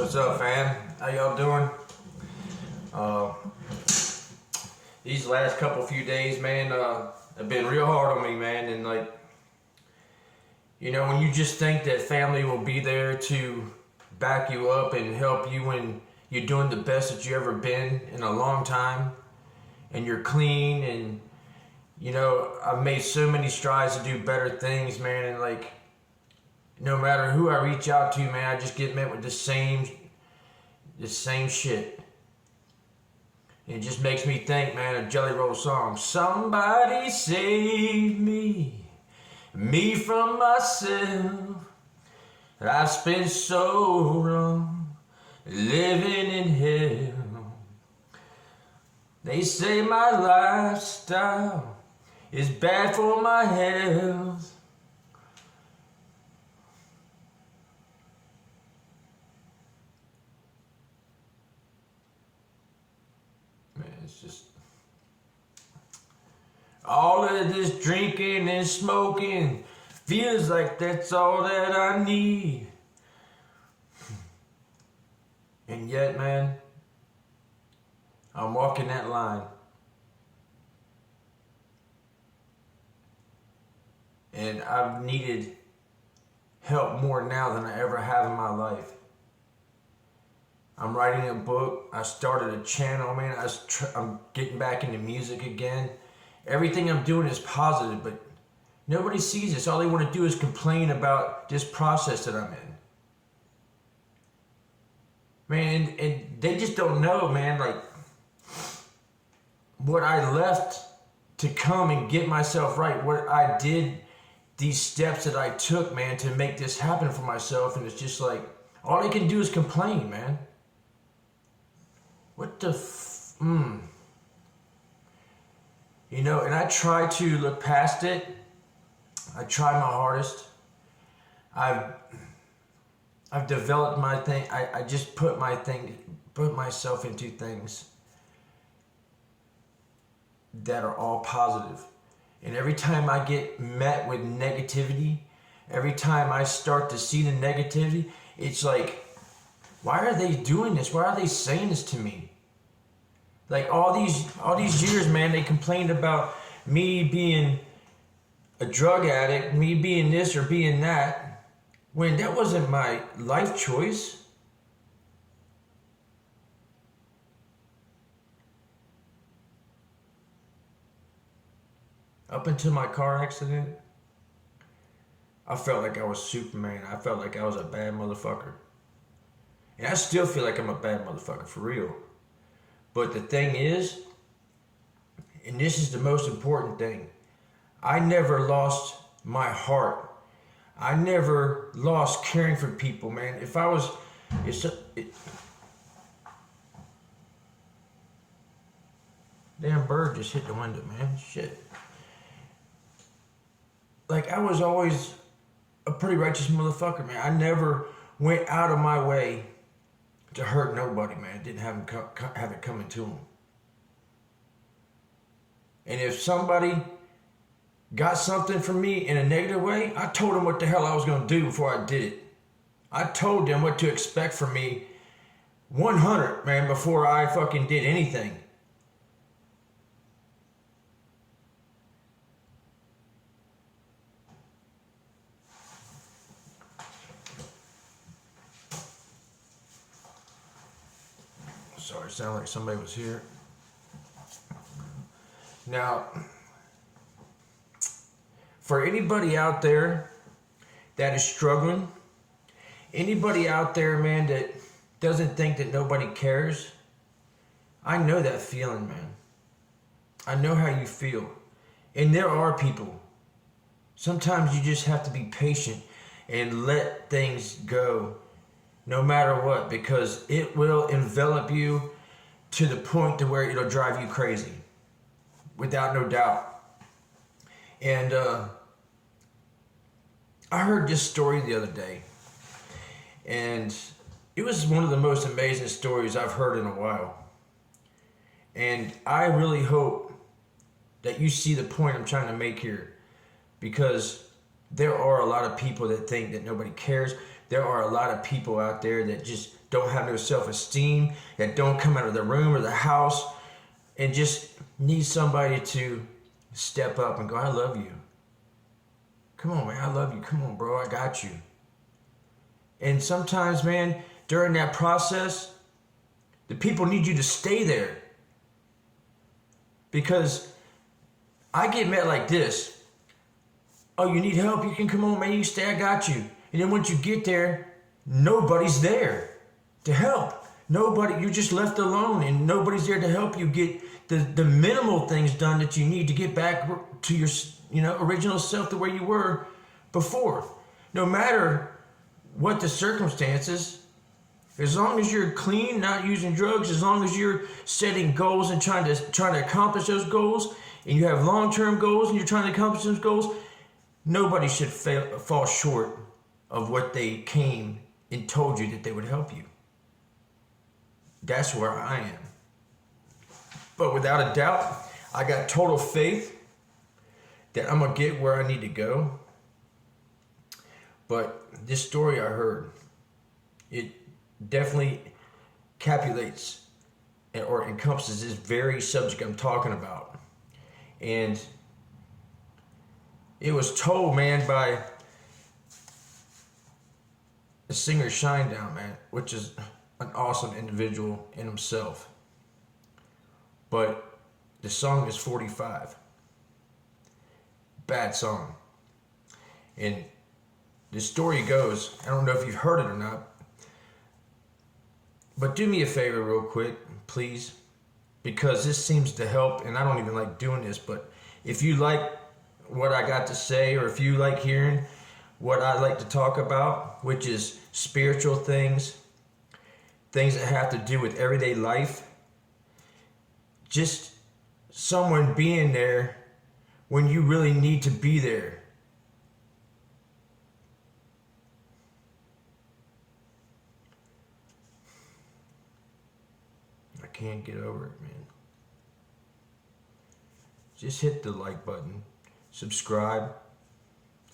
What's up, fam? How y'all doing? These last few days, man, have been real hard on me, man. And like, you know, when you just think that family will be there to back you up and help you when you're doing the best that you ever been in a long time, and you're clean, and you know, I've made so many strides to do better things, man. And like, no matter who I reach out to, man, I just get met with the same shit. And it just makes me think, man, of Jelly Roll song. Somebody save me from myself. I've spent so long living in hell. They say my lifestyle is bad for my health. It's just all of this drinking and smoking feels like that's all that I need. And yet, man, I'm walking that line. And I've needed help more now than I ever have in my life. I'm writing a book. I started a channel, man. I'm getting back into music again. Everything I'm doing is positive, but nobody sees this. All they want to do is complain about this process that I'm in. Man, and they just don't know, man, like, what I left to come and get myself right. What I did, these steps that I took, man, to make this happen for myself. And it's just like, all they can do is complain, man. What the You know, and I try to look past it. I try my hardest. I've developed my thing. I just put myself into things that are all positive. And every time I get met with negativity, every time I start to see the negativity, it's like, why are they doing this? Why are they saying this to me? Like all these years, man, they complained about me being a drug addict, me being this or being that, when that wasn't my life choice. Up until my car accident, I felt like I was Superman. I felt like I was a bad motherfucker. And I still feel like I'm a bad motherfucker, for real. But the thing is, and this is the most important thing, I never lost my heart. I never lost caring for people, man. Damn bird just hit the window, man. Shit. Like, I was always a pretty righteous motherfucker, man. I never went out of my way to hurt nobody, man. Didn't have it coming to them. And if somebody got something from me in a negative way, I told them what the hell I was going to do before I did it. I told them what to expect from me 100, man, before I fucking did anything. Sorry, sounded like somebody was here. Now, for anybody out there that is struggling, anybody out there, man, that doesn't think that nobody cares, I know that feeling, man. I know how you feel. And there are people. Sometimes you just have to be patient and let things go, no matter what, because it will envelop you to the point to where it'll drive you crazy, without no doubt. And I heard this story the other day, and it was one of the most amazing stories I've heard in a while. And I really hope that you see the point I'm trying to make here, because There are a lot of people that think that nobody cares. There are a lot of people out there that just don't have no self-esteem, that don't come out of the room or the house and just need somebody to step up and go, I love you. Come on, man, I love you. Come on, bro, I got you. And sometimes, man, during that process, the people need you to stay there. Because I get met like this. Oh, you need help? You can come on, man, you stay, I got you. And then once you get there, nobody's there to help. Nobody, you're just left alone and nobody's there to help you get the minimal things done that you need to get back to your original self to where you were before. No matter what the circumstances, as long as you're clean, not using drugs, as long as you're setting goals and trying to accomplish those goals, and you have long-term goals and you're trying to accomplish those goals, nobody should fall short of what they came and told you that they would help you. That's where I am. But without a doubt, I got total faith that I'm going to get where I need to go. But this story I heard, it definitely capulates or encompasses this very subject I'm talking about. And it was told, man, by the singer Shinedown, man, which is an awesome individual in himself. But the song is 45. Bad song. And the story goes, I don't know if you've heard it or not, but do me a favor real quick, please, because this seems to help, and I don't even like doing this, but if you like what I got to say, or if you like hearing what I like to talk about, which is spiritual things that have to do with everyday life, just someone being there when you really need to be there. I can't get over it, man. Just hit the like button, subscribe,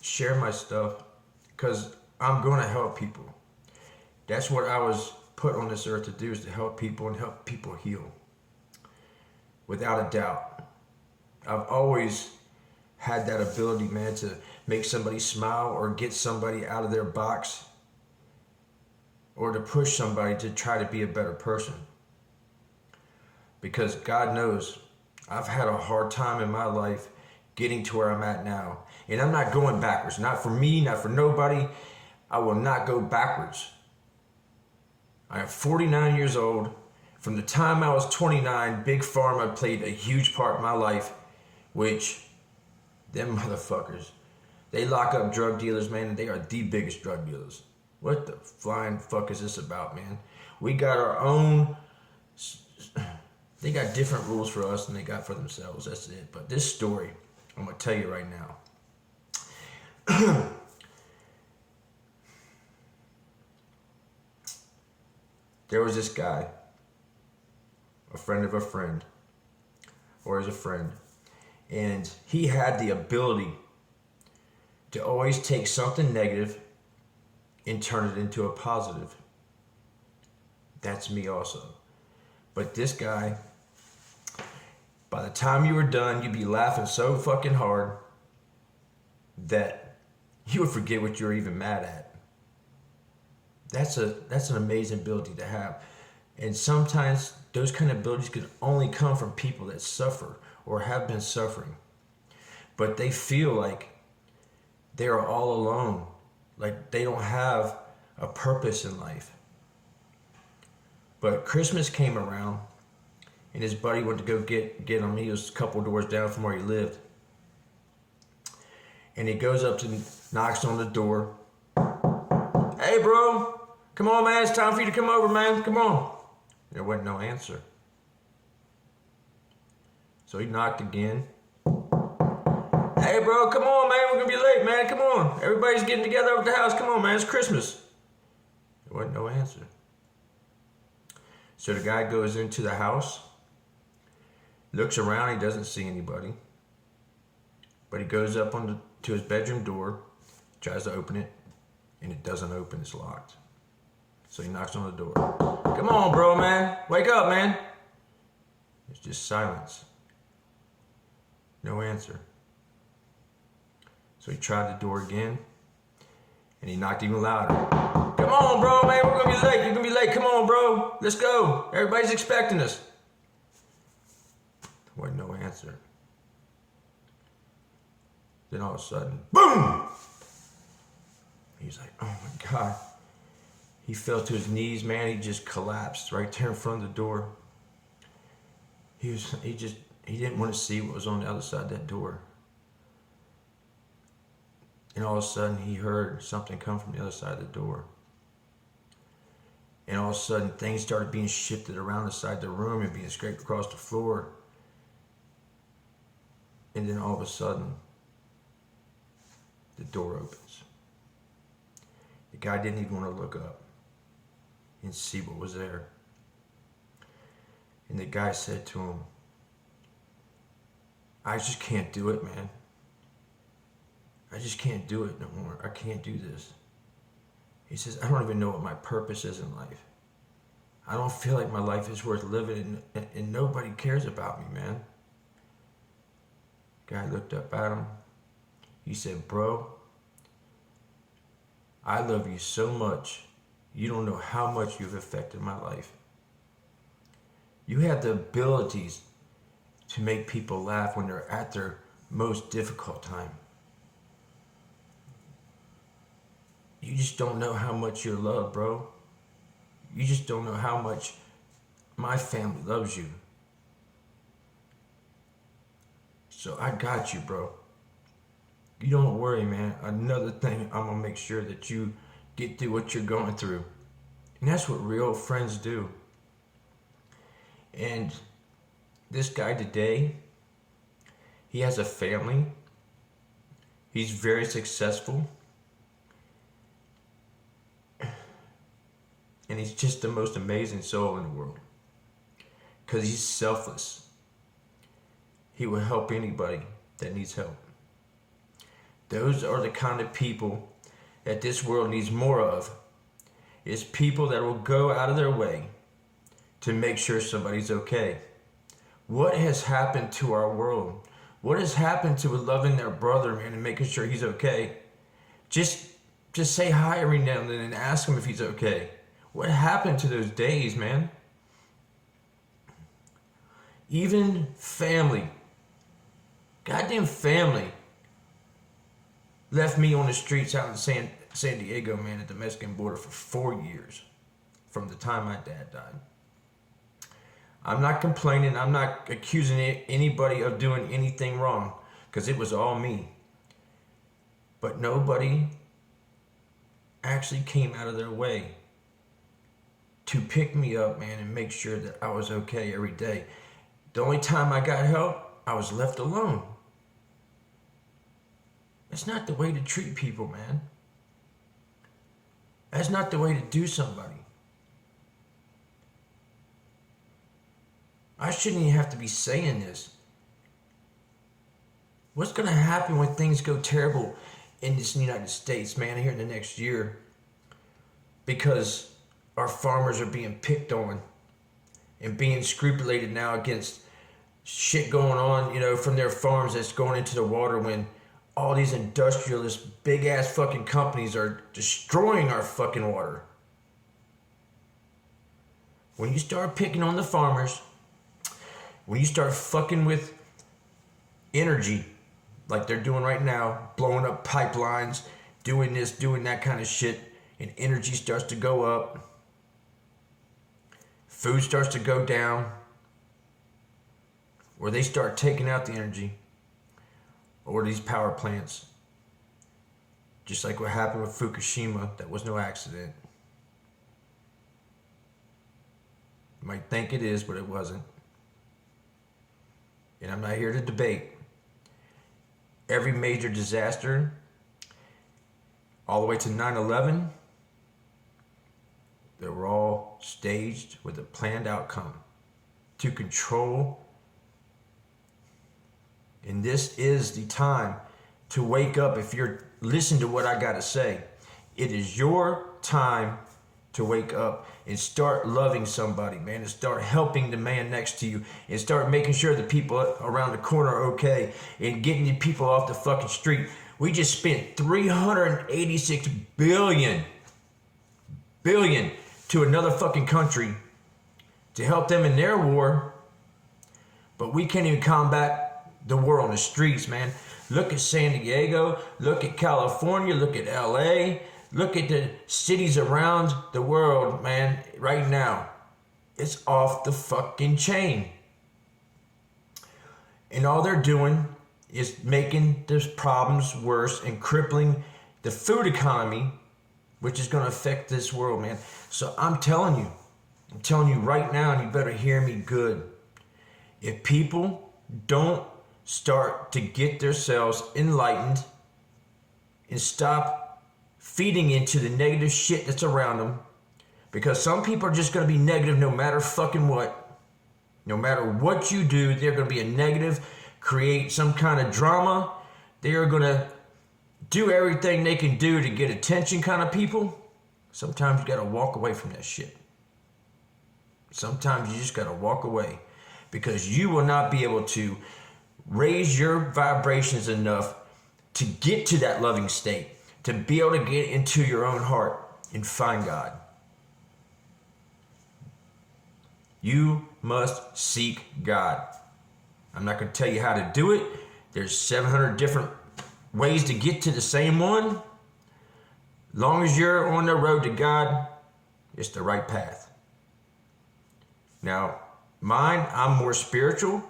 share my stuff, because I'm going to help people. That's what I was put on this earth to do, is to help people and help people heal. Without a doubt. I've always had that ability, man, to make somebody smile or get somebody out of their box, or to push somebody to try to be a better person. Because God knows I've had a hard time in my life getting to where I'm at now. And I'm not going backwards. Not for me, not for nobody. I will not go backwards. I am 49 years old. From the time I was 29, Big Pharma played a huge part in my life, which them motherfuckers, they lock up drug dealers, man, and they are the biggest drug dealers. What the flying fuck is this about, man? We got our own, they got different rules for us than they got for themselves, that's it. But this story, I'm gonna tell you right now. There was this guy, a friend of a friend, or as a friend, and he had the ability to always take something negative and turn it into a positive. That's me also. But this guy, by the time you were done, you'd be laughing so fucking hard that you would forget what you were even mad at. That's an amazing ability to have. And sometimes those kind of abilities can only come from people that suffer or have been suffering. But they feel like they are all alone. Like they don't have a purpose in life. But Christmas came around and his buddy went to go get him. He was a couple doors down from where he lived. And he goes up to, knocks on the door. Hey bro, come on man, it's time for you to come over, man, come on. There wasn't no answer. So he knocked again. Hey bro, come on man, we're gonna be late, man, come on. Everybody's getting together over at the house, come on man, it's Christmas. There wasn't no answer. So the guy goes into the house, looks around, he doesn't see anybody. But he goes up to his bedroom door, Tries to open it, and it doesn't open. It's locked. So he knocks on the door. Come on, bro, man. Wake up, man. It's just silence. No answer. So he tried the door again, and he knocked even louder. Come on, bro, man. We're going to be late. You're going to be late. Come on, bro. Let's go. Everybody's expecting us. There wasn't no answer. Then all of a sudden, boom! He's like, oh my God. He fell to his knees, man. He just collapsed right there in front of the door. He didn't want to see what was on the other side of that door. And all of a sudden, he heard something come from the other side of the door. And all of a sudden, things started being shifted around the side of the room and being scraped across the floor. And then all of a sudden, the door opens. The guy didn't even want to look up and see what was there. And the guy said to him, I just can't do it, man. I just can't do it no more. I can't do this. He says, I don't even know what my purpose is in life. I don't feel like my life is worth living, and nobody cares about me, man. Guy looked up at him. He said, bro, I love you so much. You don't know how much you've affected my life. You have the abilities to make people laugh when they're at their most difficult time. You just don't know how much you're loved, bro. You just don't know how much my family loves you. So I got you, bro. You don't worry, man. Another thing, I'm going to make sure that you get through what you're going through. And that's what real friends do. And this guy today, he has a family. He's very successful. And he's just the most amazing soul in the world. Because he's selfless. He will help anybody that needs help. Those are the kind of people that this world needs more of. It's people that will go out of their way to make sure somebody's okay. What has happened to our world? What has happened to loving their brother, man, and making sure he's okay? Just say hi every now and then and ask him if he's okay. What happened to those days, man? Even family. Goddamn family left me on the streets out in San Diego, man, at the Mexican border for 4 years from the time my dad died. I'm not complaining. I'm not accusing anybody of doing anything wrong, because it was all me. But nobody actually came out of their way to pick me up, man, and make sure that I was okay every day. The only time I got help, I was left alone. That's not the way to treat people, man. That's not the way to do somebody. I shouldn't even have to be saying this. What's going to happen when things go terrible in this United States, man, here in the next year? Because our farmers are being picked on and being scrupulated now against shit going on, from their farms that's going into the water, when all these industrialist, big-ass fucking companies are destroying our fucking water. When you start picking on the farmers, when you start fucking with energy, like they're doing right now, blowing up pipelines, doing this, doing that kind of shit, and energy starts to go up, food starts to go down, or they start taking out the energy, or these power plants, just like what happened with Fukushima. That was no accident. You might think it is, but it wasn't. And I'm not here to debate. Every major disaster, all the way to 9/11, they were all staged with a planned outcome to control. And this is the time to wake up if you're listening to what I got to say. It is your time to wake up and start loving somebody, man, and start helping the man next to you, and start making sure the people around the corner are okay, and getting the people off the fucking street. We just spent $386 billion to another fucking country to help them in their war, but we can't even combat the war on the streets, man. Look at San Diego, look at California, look at LA, look at the cities around the world, man, right now. It's off the fucking chain. And all they're doing is making the problems worse and crippling the food economy, which is going to affect this world, man. So I'm telling you right now, and you better hear me good. If people don't start to get themselves enlightened and stop feeding into the negative shit that's around them, because some people are just going to be negative no matter fucking what. No matter what you do, they're going to be a negative, create some kind of drama. They are going to do everything they can do to get attention kind of people. Sometimes you got to walk away from that shit. Sometimes you just got to walk away, because you will not be able to raise your vibrations enough to get to that loving state, to be able to get into your own heart and find God. You must seek God. I'm not going to tell you how to do it. There's 700 different ways to get to the same one. Long as you're on the road to God, it's the right path. Now, mine, I'm more spiritual.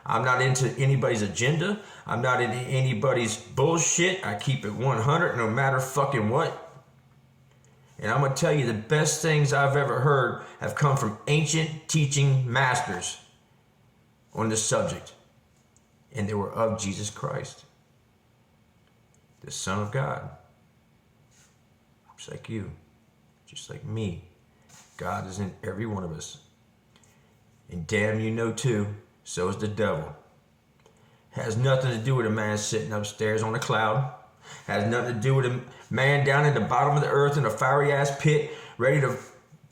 I'm not into anybody's agenda. I'm not into anybody's bullshit. I keep it 100 no matter fucking what. And I'm going to tell you, the best things I've ever heard have come from ancient teaching masters on this subject. And they were of Jesus Christ, the Son of God. Just like you, just like me. God is in every one of us. And damn, you know too, so is the devil. Has nothing to do with a man sitting upstairs on a cloud. Has nothing to do with a man down at the bottom of the earth in a fiery ass pit, ready to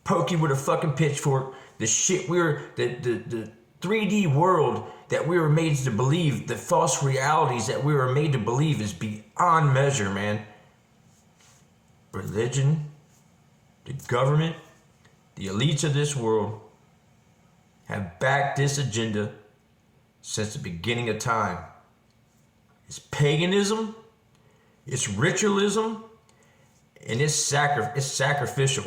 poke you with a fucking pitchfork. The shit the 3D world that we were made to believe, the false realities that we were made to believe is beyond measure, man. Religion, the government, the elites of this world have backed this agenda since the beginning of time. It's paganism, it's ritualism, and it's sacrificial.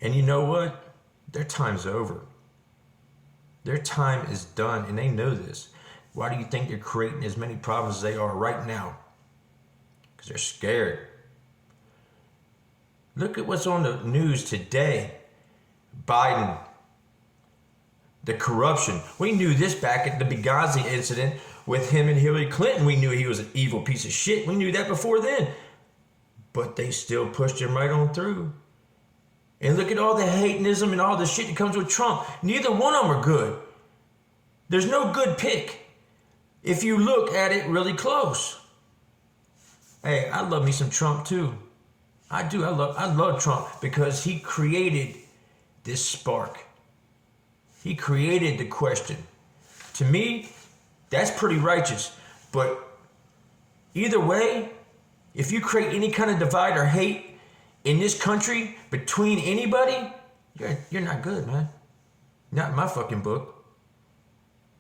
And you know what? Their time's over. Their time is done, and they know this. Why do you think they're creating as many problems as they are right now? Because they're scared. Look at what's on the news today. Biden, the corruption. We knew this back at the Benghazi incident with him and Hillary Clinton. We knew he was an evil piece of shit. We knew that before then. But they still pushed him right on through. And look at all the hateism and all the shit that comes with Trump. Neither one of them are good. There's no good pick if you look at it really close. Hey, I love me some Trump too. I do. I love Trump because he created this spark. He created the question. To me, that's pretty righteous. But either way, if you create any kind of divide or hate in this country between anybody, you're not good, man. Not in my fucking book.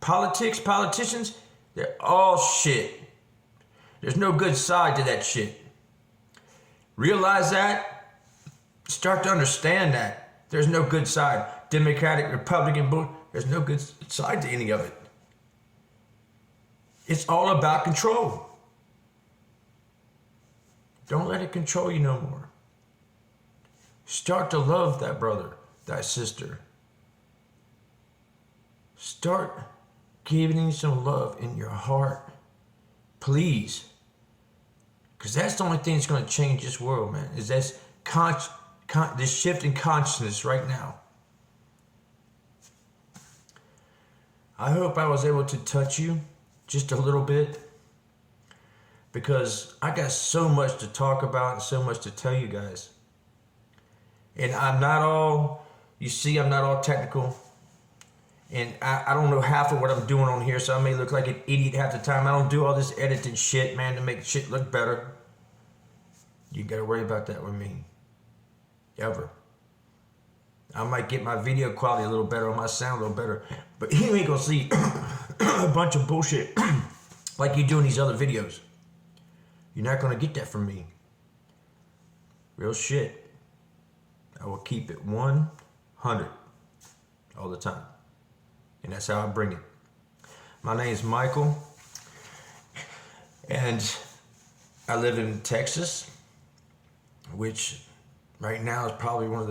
Politicians, they're all shit. There's no good side to that shit. Realize that. Start to understand that. There's no good side. Democratic, Republican, there's no good side to any of it. It's all about control. Don't let it control you no more. Start to love that brother, that sister. Start giving some love in your heart. Please. Because that's the only thing that's going to change this world, man. Is this shift in consciousness right now. I hope I was able to touch you just a little bit. because I got so much to talk about and so much to tell you guys. And I'm not all technical. And I don't know half of what I'm doing on here, so I may look like an idiot half the time. I don't do all this editing shit, man, to make shit look better. You gotta worry about that with me. Ever. I might get my video quality a little better, or my sound a little better, but you ain't gonna see a bunch of bullshit like you do in these other videos. You're not gonna get that from me. Real shit. I will keep it 100 all the time. And that's how I bring it. My name is Michael, and I live in Texas, which right now is probably one of the